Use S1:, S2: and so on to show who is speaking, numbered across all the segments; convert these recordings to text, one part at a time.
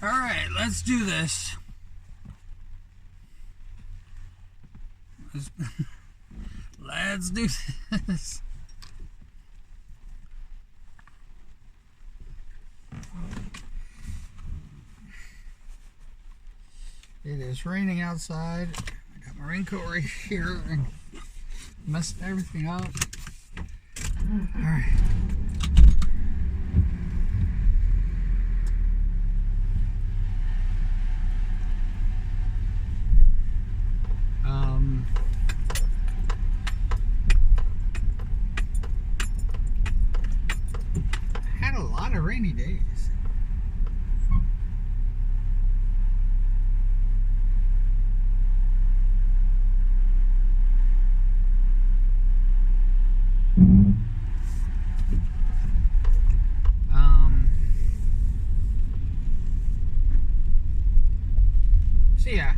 S1: Alright, let's do this. Let's do this. It is raining outside. I got my raincoat right here and messed everything up. Alright. Had a lot of rainy days. So yeah,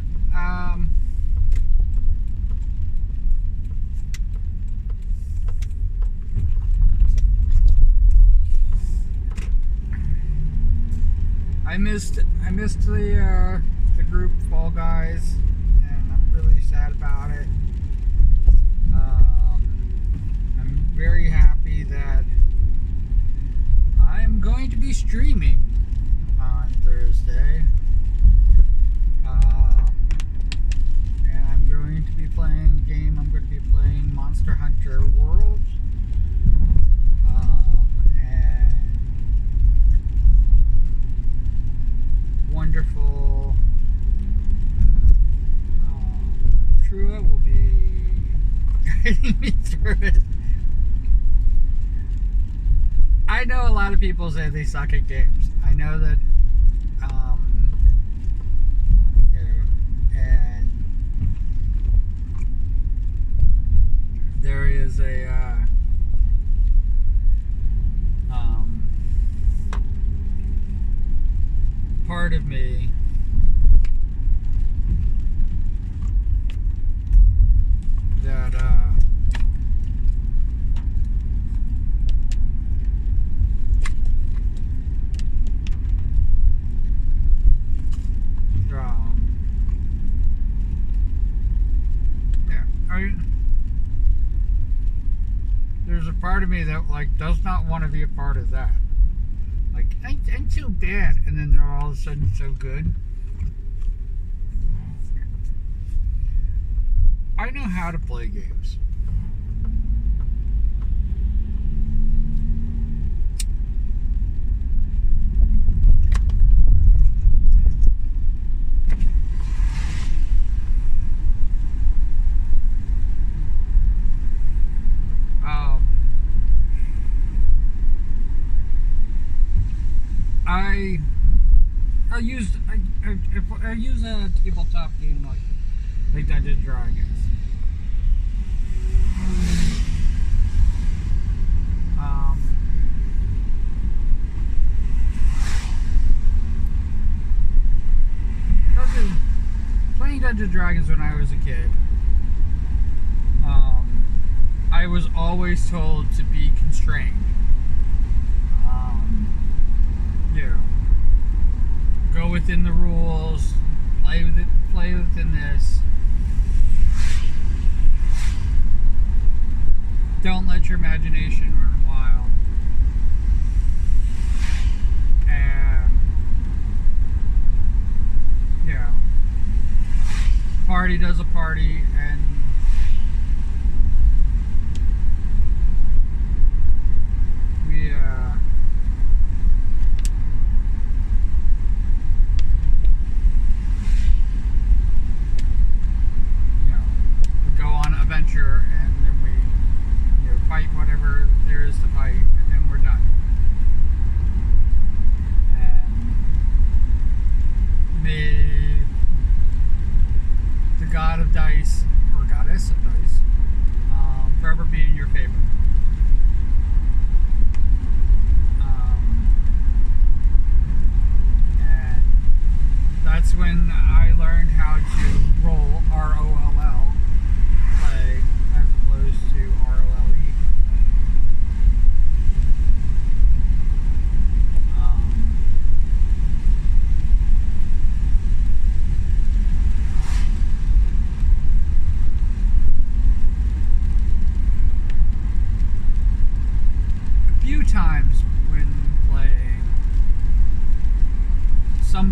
S1: I missed the group Fall Guys, and I'm really sad about it. I'm very happy that I'm going to be streaming on Thursday, and I'm going to be playing a game. I'm going to be playing Monster Hunter World. Wonderful Trua will be guiding me through it. I know a lot of people say they suck at games. I know that, and there is a part of me that there's a part of me that does not want to be a part of that. I'm too bad, and then they're all of a sudden so good. I know how to play games. I use a tabletop game like Dungeons & Dragons. Playing Dungeons & Dragons when I was a kid, I was always told to be constrained. Go within the rules, play within this. Don't let your imagination run wild. And party does a party, and we go on an adventure, and then we fight whatever there is to fight, and then we're done. And may the god of dice, or goddess of dice, forever be in your favor. And that's when I learned how to roll ROLL play as opposed to ROLE.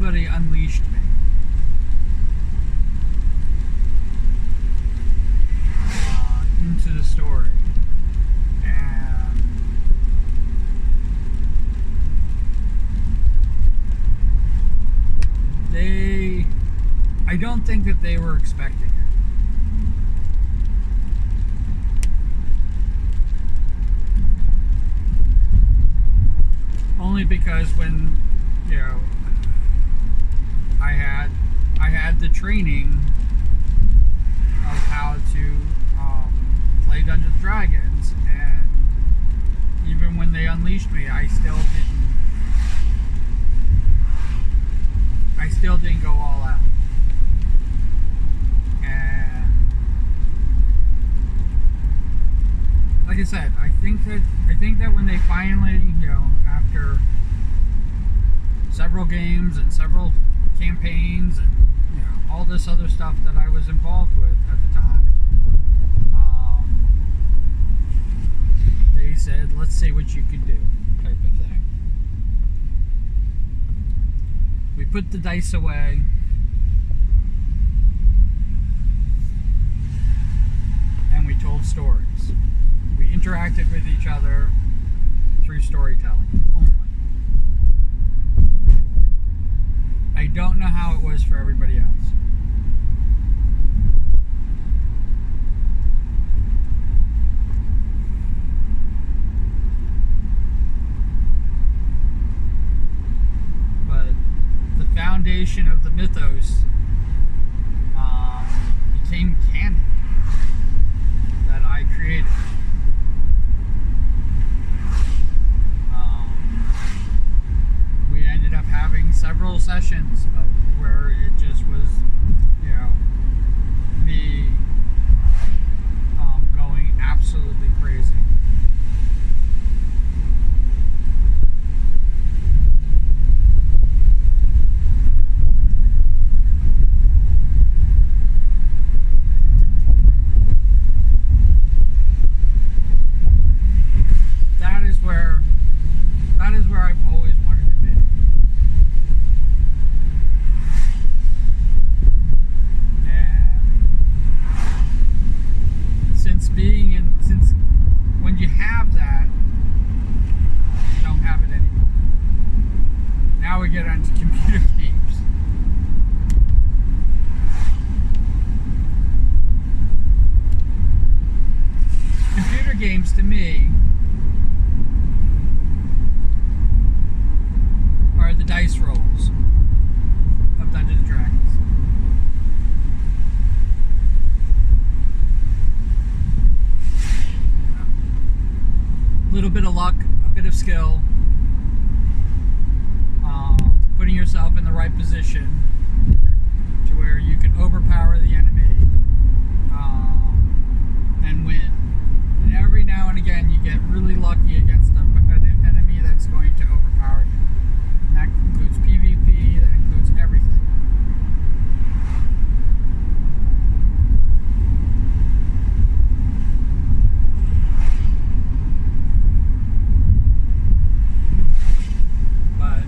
S1: somebody unleashed me. Into the story. And I don't think that they were expecting it. Only because when, you know, I had the training of how to play Dungeons and Dragons, and even when they unleashed me, I still didn't go all out. And like I said, I think that when they finally, you know, after several games and several campaigns and, you know, all this other stuff that I was involved with at the time, they said, let's see what you can do, type of thing. We put the dice away. And we told stories. We interacted with each other through storytelling only. I don't know how it was for everybody else. But the foundation of the mythos became canon that I created. We ended up having several sessions of where it just was, you know, me going absolutely crazy. That is where I've always wanted to be. And since when you have that, you don't have it anymore. Now we get onto computer games. Computer games, to me, are the dice rolls of Dungeons and Dragons. A little bit of luck, a bit of skill, putting yourself in the right position to where you can overpower the enemy and win. And every now and again you get really lucky against an enemy that's going to overpower you. And that includes PvP, that includes everything. But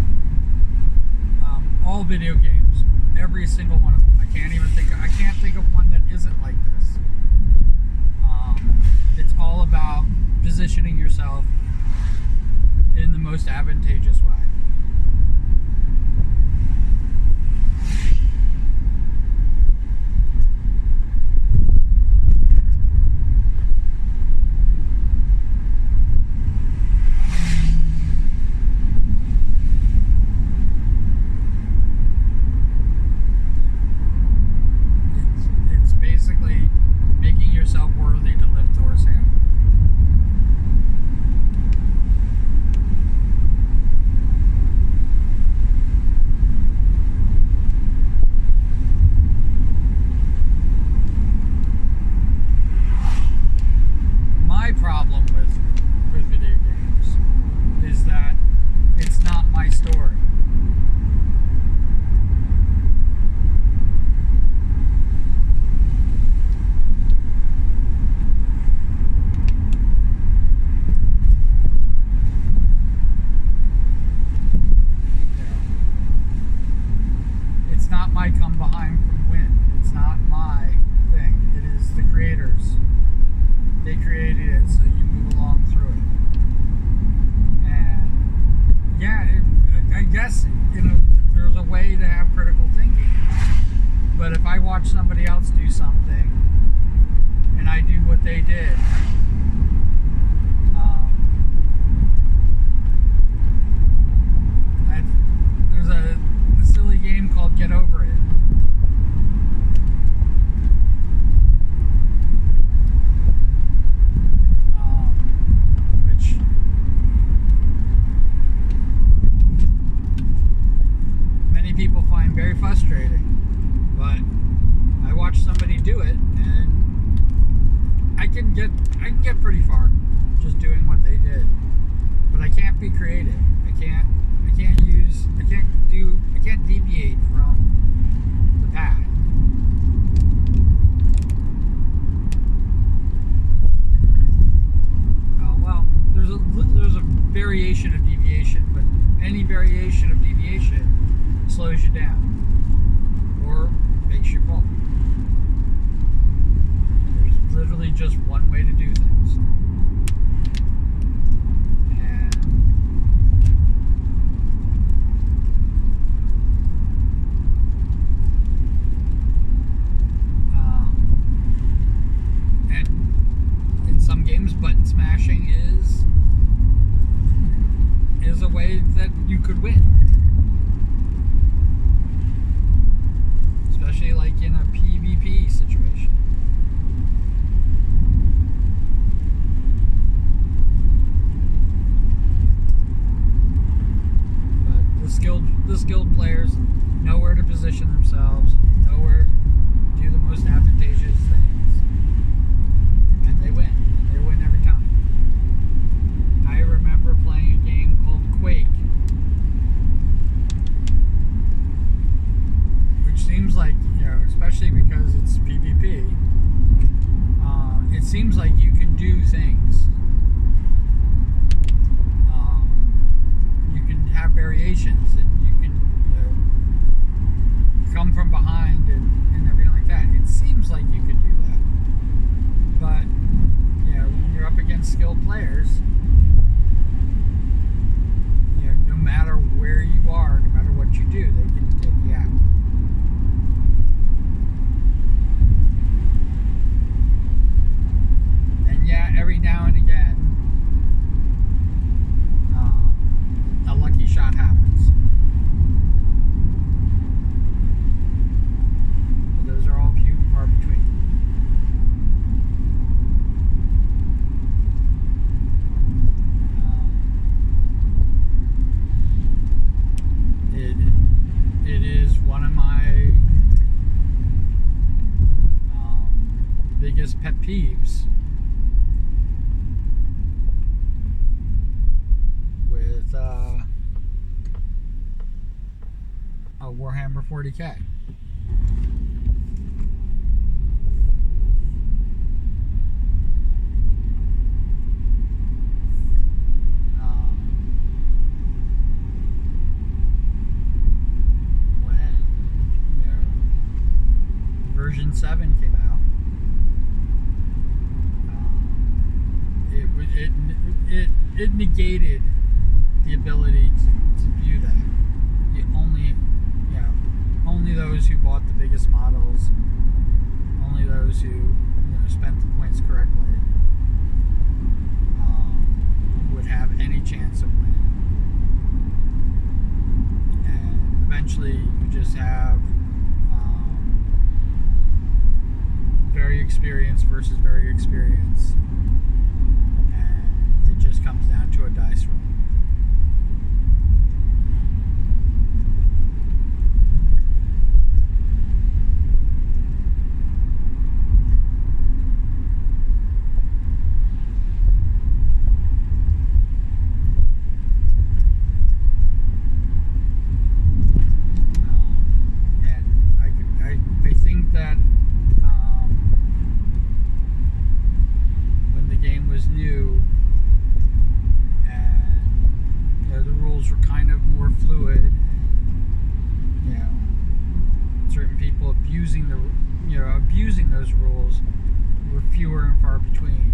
S1: all video games, every single one of them. I can't think of one that isn't like this. It's all about positioning yourself in the most advantageous way. It's basically making yourself worthy to live Thor's hand. They created it so you move along through it. And yeah, I guess, there's a way to have critical thinking. But if I watch somebody else do something and I do what they did, there's a silly game called Get Over It. Which many people find very frustrating. But I watched somebody do it, and I can get pretty far just doing what they did. But I can't be creative. I can't deviate from the path. Well, there's a variation of deviation, but any variation of deviation slows you down or makes you fall. There's literally just one way to do things. And in some games, button smashing is a way that you could win. Especially like in a PvP situation. But the skilled players know where to position themselves, know where to do the most advantageous things, and they win. They win every time. I remember playing a game called Quake, which seems like, especially because it's PvP, it seems like you can do things. You can have variations, and you can come from behind and everything like that. It seems like you could do that. But, when you're up against skilled players, no matter where you are, no matter what you do, they can take you out. And yeah, every now and again, a lucky shot happens. But those are all few and far between. It is one of my biggest pet peeves with a Warhammer 40K. Version 7 came out. It negated the ability to view that. Only those who bought the biggest models, only those who spent the points correctly, would have any chance of winning. And eventually, you just have very experienced versus very experienced, and it just comes down to a dice roll. And I think that when the game was new and the rules were kind of more fluid, and certain people abusing those rules were fewer and far between.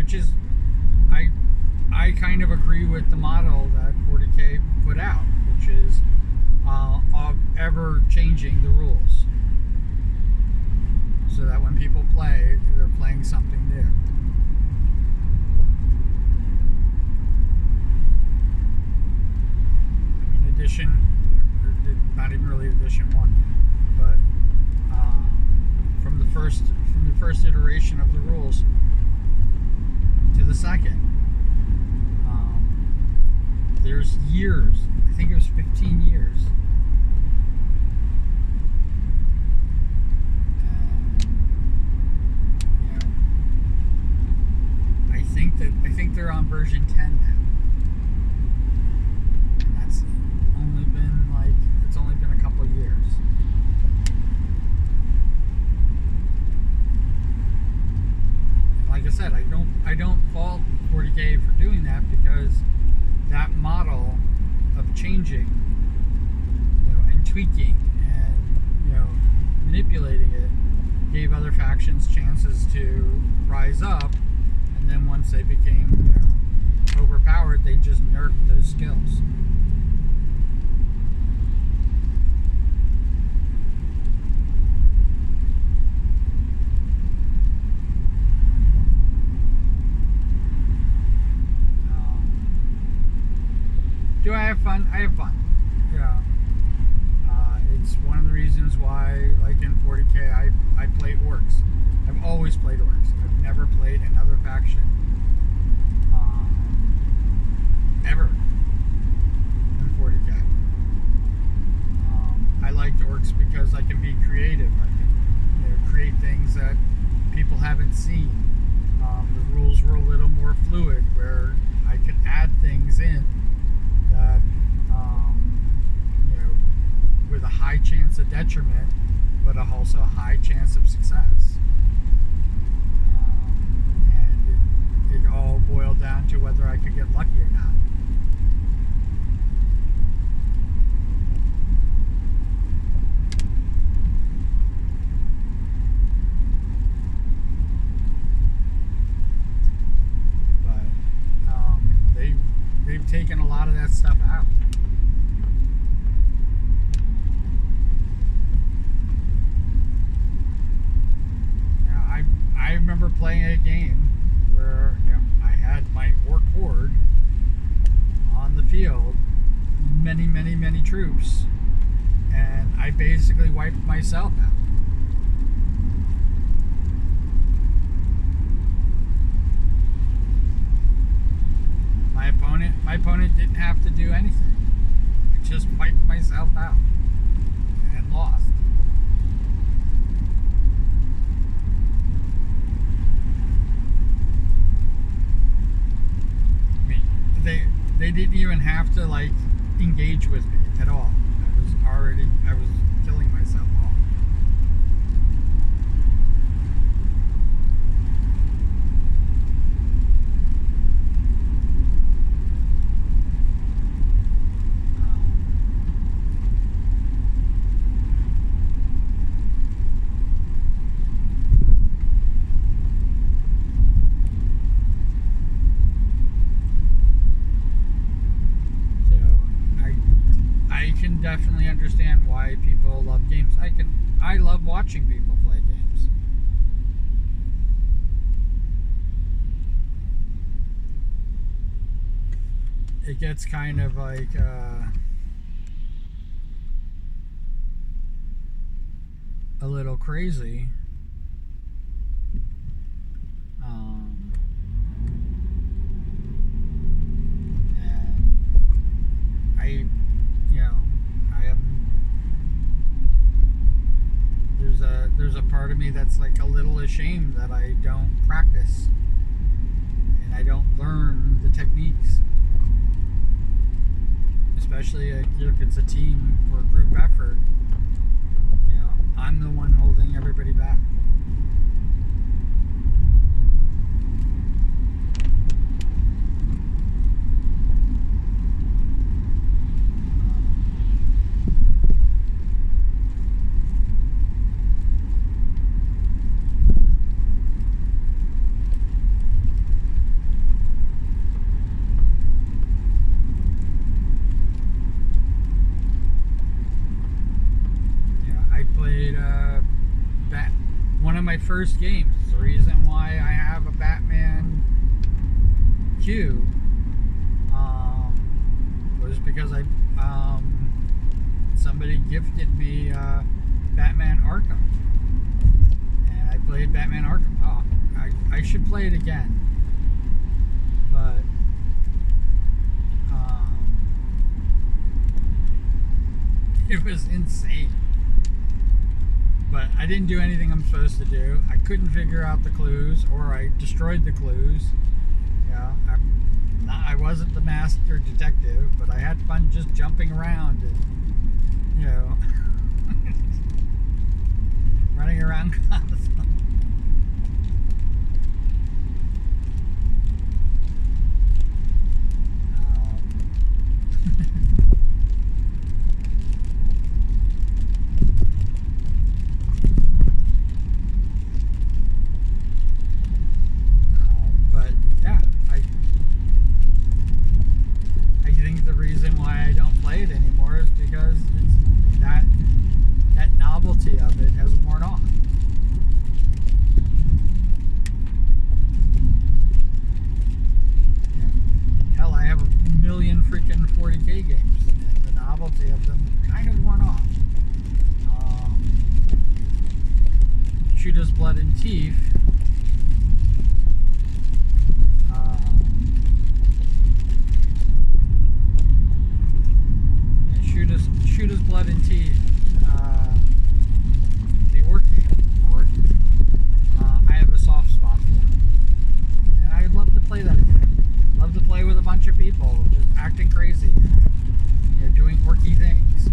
S1: which is I I kind of agree with the model that 40K put out, which is of ever changing the rules, so that when people play, they're playing something new. I mean, edition, not even really edition one, but from the first iteration of the rules to the second, there's years. I think it was 15 years. I think they're on version 10 now, and that's only been it's only been a couple years. And like I said, I don't fault 40K for doing that, because that model of changing, and tweaking and manipulating it gave other factions chances to rise up. And then once they became, overpowered, they just nerfed those skills. Do I have fun? I have fun. Yeah. It's one of the reasons why, like in 40K, I play orcs. I've always played orcs. I've never played another faction ever in 40K. I liked orcs because I can be creative. I can create things that people haven't seen. The rules were a little more fluid, where I could add things in that, with a high chance of detriment, but also a high chance of success. And it all boiled down to whether I could get lucky or not. But they've taken a lot of that stuff out. I remember playing a game where I had my orc horde on the field, many troops, and I basically wiped myself out. My opponent didn't have to do anything. I just wiped myself out and lost. They didn't even have to engage with me at all. I was killing myself off. Definitely understand why people love games. I love watching people play games. It gets kind of a little crazy. There's a part of me that's a little ashamed that I don't practice and I don't learn the techniques, especially if it's a team or a group effort. I'm the one holding everybody back. first games. It's the reason why I have a Batman queue. Was because somebody gifted me Batman Arkham, and I played Batman Arkham. Oh, I should play it again, but it was insane. But I didn't do anything I'm supposed to do. I couldn't figure out the clues, or I destroyed the clues. Yeah, I wasn't the master detective, but I had fun just jumping around and, running around constantly. But yeah, I think the reason why I don't play it anymore is because it's that novelty of it has worn off. Yeah. Hell, I have a million freaking 40K games, and the novelty of them kind of worn off. Shoot Us Blood and Teeth. Shoot Us Blood and Teeth. The Orky. I have a soft spot for it. And I'd love to play that again. Love to play with a bunch of people, just acting crazy. Doing orky things.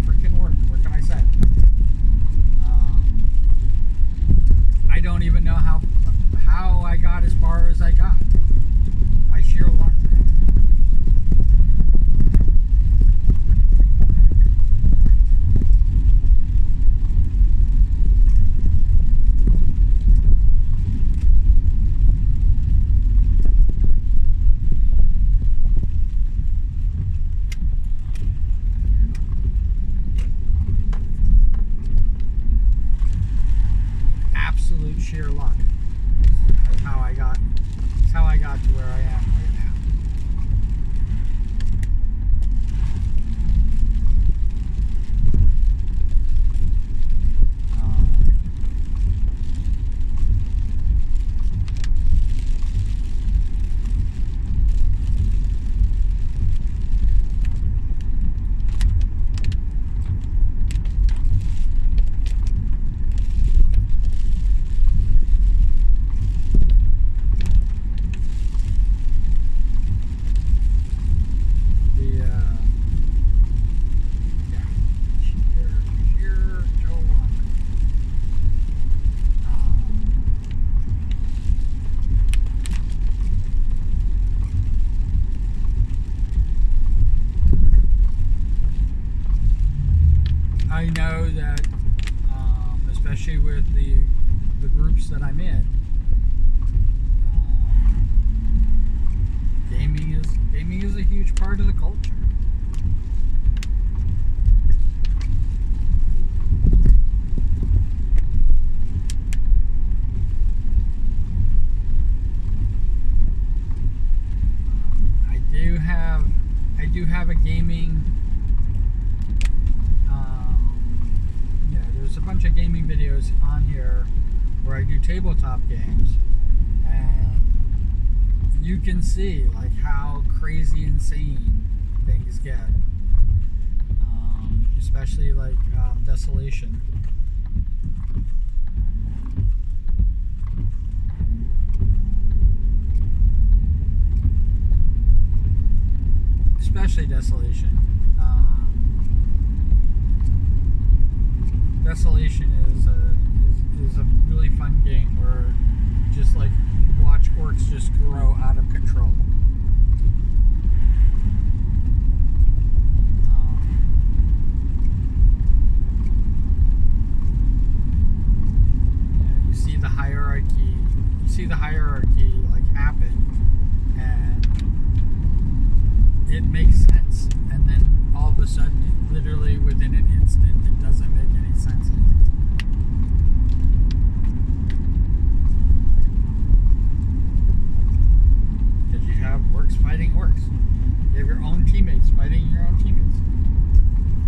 S1: Freaking work. What can I say? I don't even know how I got as far as I got. By sheer luck. Sheer luck. That's how I got to where I am right now. I know that, especially with the groups that I'm in, gaming is a huge part of the culture. I do have a gaming. There's a bunch of gaming videos on here where I do tabletop games, and you can see like how crazy insane things get, especially like Desolation. Especially Desolation. Desolation is a really fun game where just like you watch orcs just grow out of control. You see the hierarchy like happen, and it makes sense, and then all of a sudden, literally within an instant, it doesn't make any sense anymore. You have your own teammates fighting your own teammates.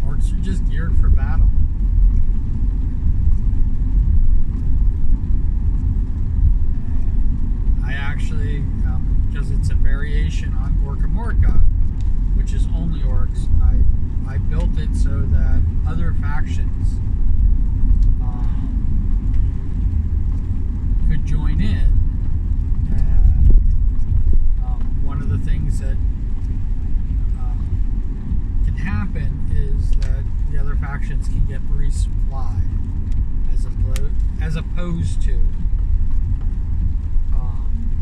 S1: Orcs are just geared for battle. And I actually, because it's a variation on Orca, which is only orcs, I built it so that other factions could join in. And one of the things that can happen is that the other factions can get resupplied as opposed to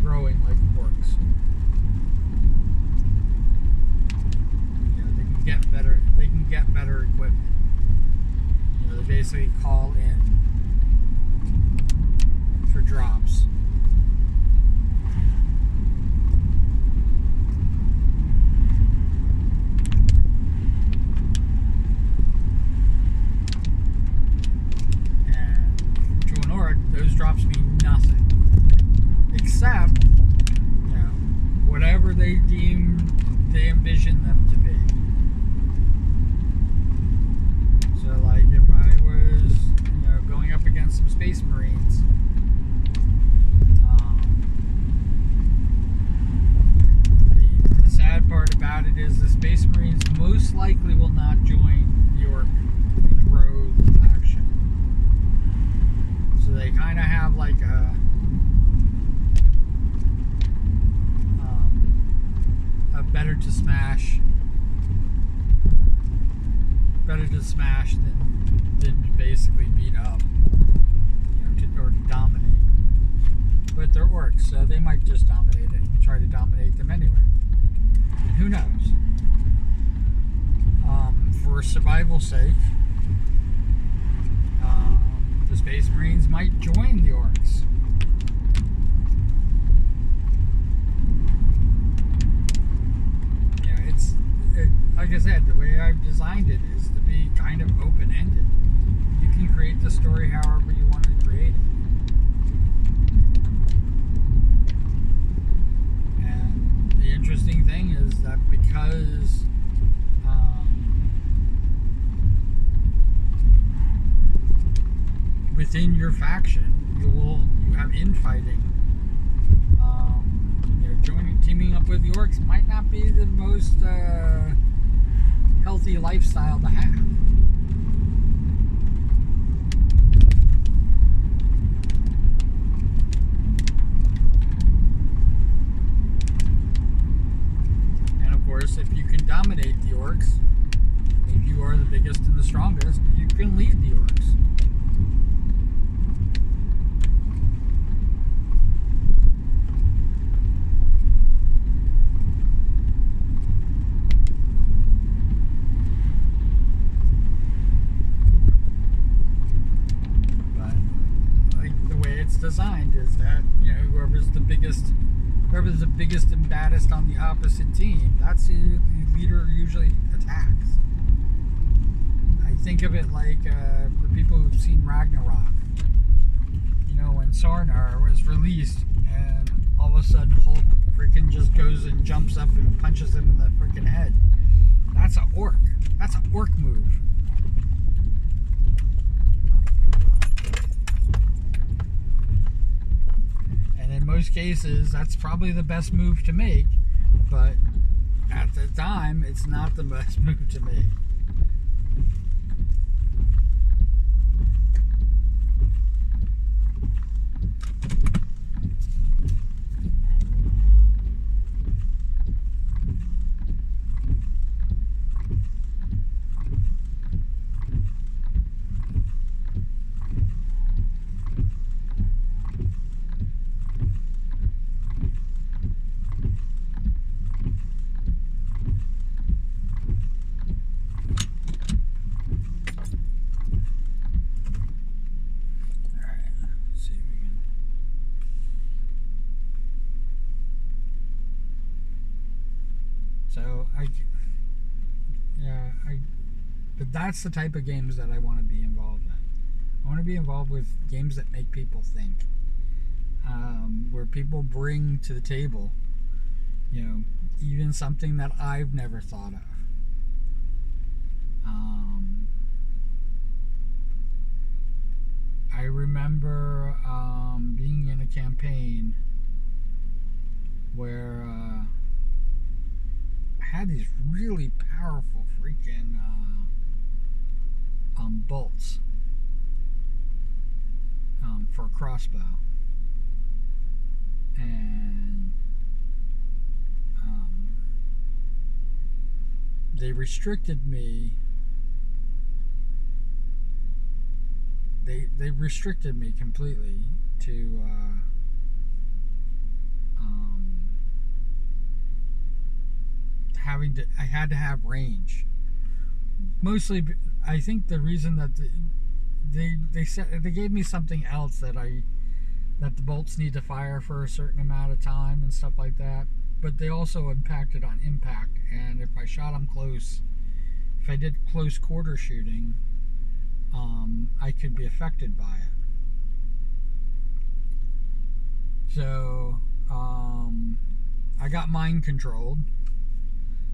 S1: growing like orcs. You know, they can get better equipment. You know, they basically call in for drops. Those drops mean nothing, except, you know, whatever they envision them to be. So, like, if I was, you know, going up against some Space Marines, the sad part about it is the Space Marines most likely will not join the Orc and grow the faction. So they kind of have like a better to smash than to basically beat up, you know, or to dominate. But they're orcs, so they might just dominate it and try to dominate them anyway. And who knows? For survival's sake, the Space Marines might join the orcs. You know, like I said, the way I've designed it is to be kind of open-ended. You can create the story however you want to create it. And the interesting thing is that because within your faction, you have infighting. You know, teaming up with the orcs might not be the most healthy lifestyle to have. And of course, if you can dominate the orcs, if you are the biggest and the strongest, you can lead the orcs. Designed is that, you know, whoever's the biggest and baddest on the opposite team, that's who the leader usually attacks. I think of it like for people who've seen Ragnarok, you know, when Sornar was released and all of a sudden Hulk freaking just goes and jumps up and punches him in the freaking head. That's an orc. That's an orc move. And in most cases, that's probably the best move to make, but at the time, it's not the best move to make. So but that's the type of games that I want to be involved in. I want to be involved with games that make people think, where people bring to the table, Even something that I've never thought of. Um, I remember being in a campaign where I had these really powerful freaking bolts for a crossbow, and um, they restricted me. They restricted me completely to having to. I had to have range. Mostly, I think the reason that they said they gave me something else that the bolts need to fire for a certain amount of time and stuff like that. But they also impacted on impact, and if I shot them close, if I did close quarter shooting, I could be affected by it. So I got mind controlled.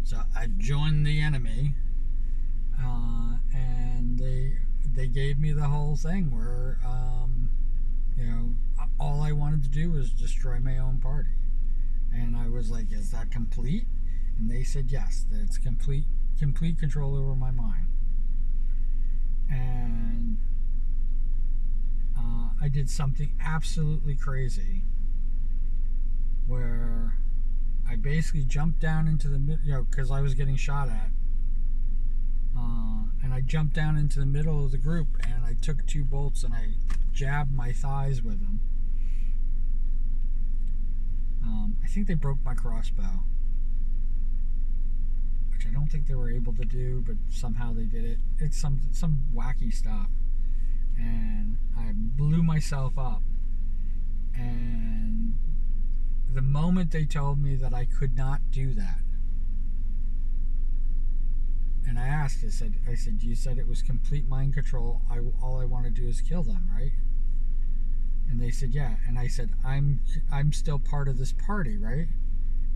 S1: So I joined the enemy, and they gave me the whole thing where all I wanted to do was destroy my own party. And I was like, "Is that complete?" And they said, "Yes, that it's complete control over my mind." And I did something absolutely crazy where I basically jumped down into the middle, because I was getting shot at. And I jumped down into the middle of the group, and I took 2 bolts and I jabbed my thighs with them. I think they broke my crossbow, which I don't think they were able to do, but somehow they did it. It's some wacky stuff, and I blew myself up. And the moment they told me that I could not do that, and I asked, I said, "You said it was complete mind control. All I want to do is kill them, right?" And they said, "Yeah." And I said, I'm still part of this party, right?"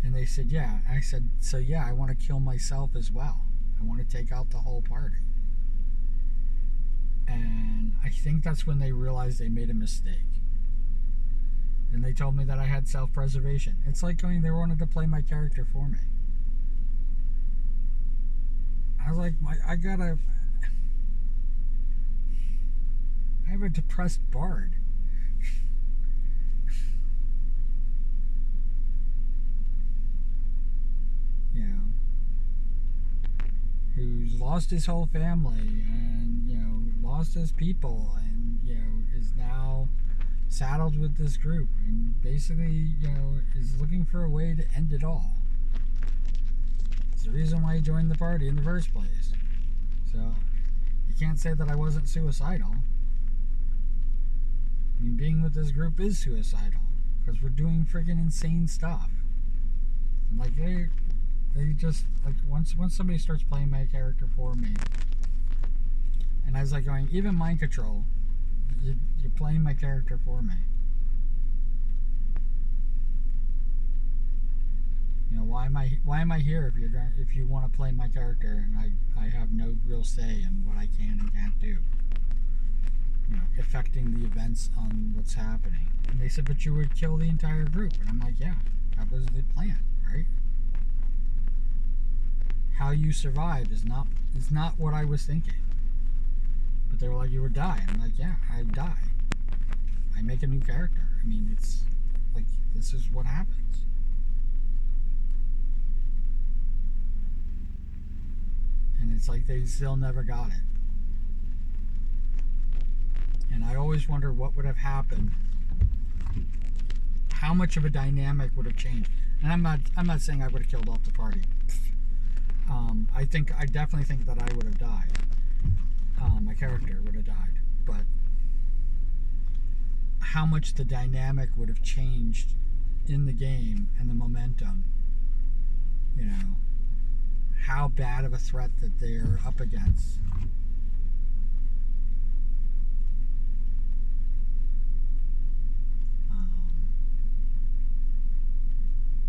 S1: And they said, "Yeah." I said, "So yeah, I want to kill myself as well. I want to take out the whole party." And I think that's when they realized they made a mistake. And they told me that I had self-preservation. It's like they wanted to play my character for me. I was like, I have a depressed bard. Who's lost his whole family and lost his people, and is now saddled with this group, and basically is looking for a way to end it all. It's the reason why he joined the party in the first place. So you can't say that I wasn't suicidal. I mean, being with this group is suicidal because we're doing freaking insane stuff. And like they just once somebody starts playing my character for me, and I was like going, even mind control, you're playing my character for me. Why am I here if you want to play my character and I have no real say in what I can and can't do, affecting the events on what's happening. And they said, "But you would kill the entire group." And I'm like, "Yeah, that was the plan, right? How you survive is not what I was thinking." But they were like, "You would die." And I'm like, "Yeah, I die. I make a new character. I mean, it's like, this is what happens." And it's like they still never got it. And I always wonder what would have happened, how much of a dynamic would have changed. And I'm not saying I would have killed off the party. I definitely think that I would have died. My character would have died. But how much the dynamic would have changed in the game and the momentum, how bad of a threat that they're up against.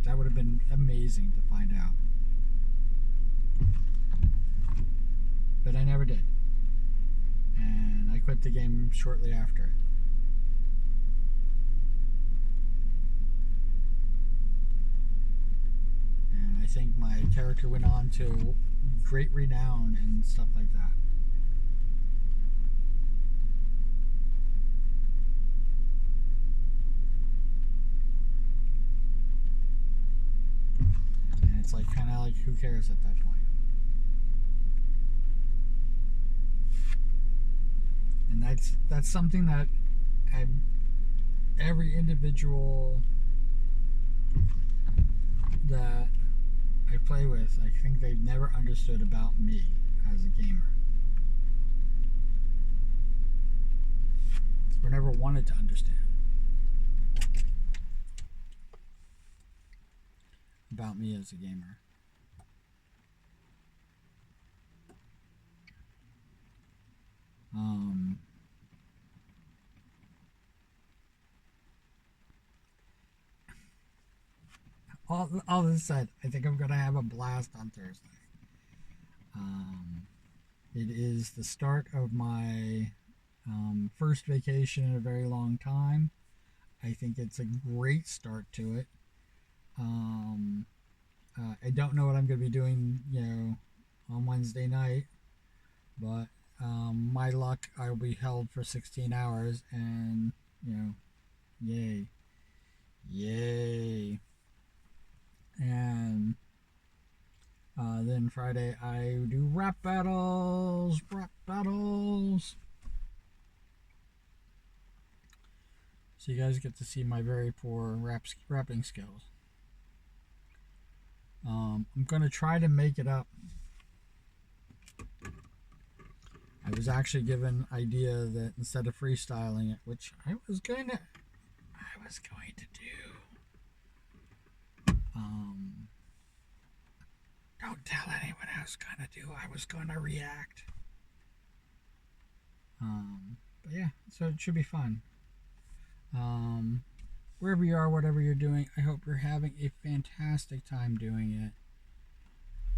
S1: That would have been been amazing to find out. But I never did. And I quit the game shortly after it. And I think my character went on to great renown and stuff like that. And it's like kind of like, who cares at that point? And that's something that every individual that I play with, I think they've never understood about me as a gamer. Or never wanted to understand about me as a gamer. All this said, I think I'm going to have a blast on Thursday. It is the start of my first vacation in a very long time. I think it's a great start to it. I don't know what I'm going to be doing, on Wednesday night, but my luck, I will be held for 16 hours, and yay, yay. And then Friday I do rap battles. So you guys get to see my very poor rapping skills. I'm gonna try to make it up. I was actually given an idea that instead of freestyling it, which I was going to do. Don't tell anyone I was gonna do. I was gonna react. But yeah, so it should be fun. Wherever you are, whatever you're doing, I hope you're having a fantastic time doing it.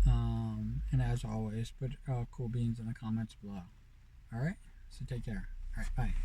S1: And as always, put cool beans in the comments below. Alright? So take care. Alright, bye.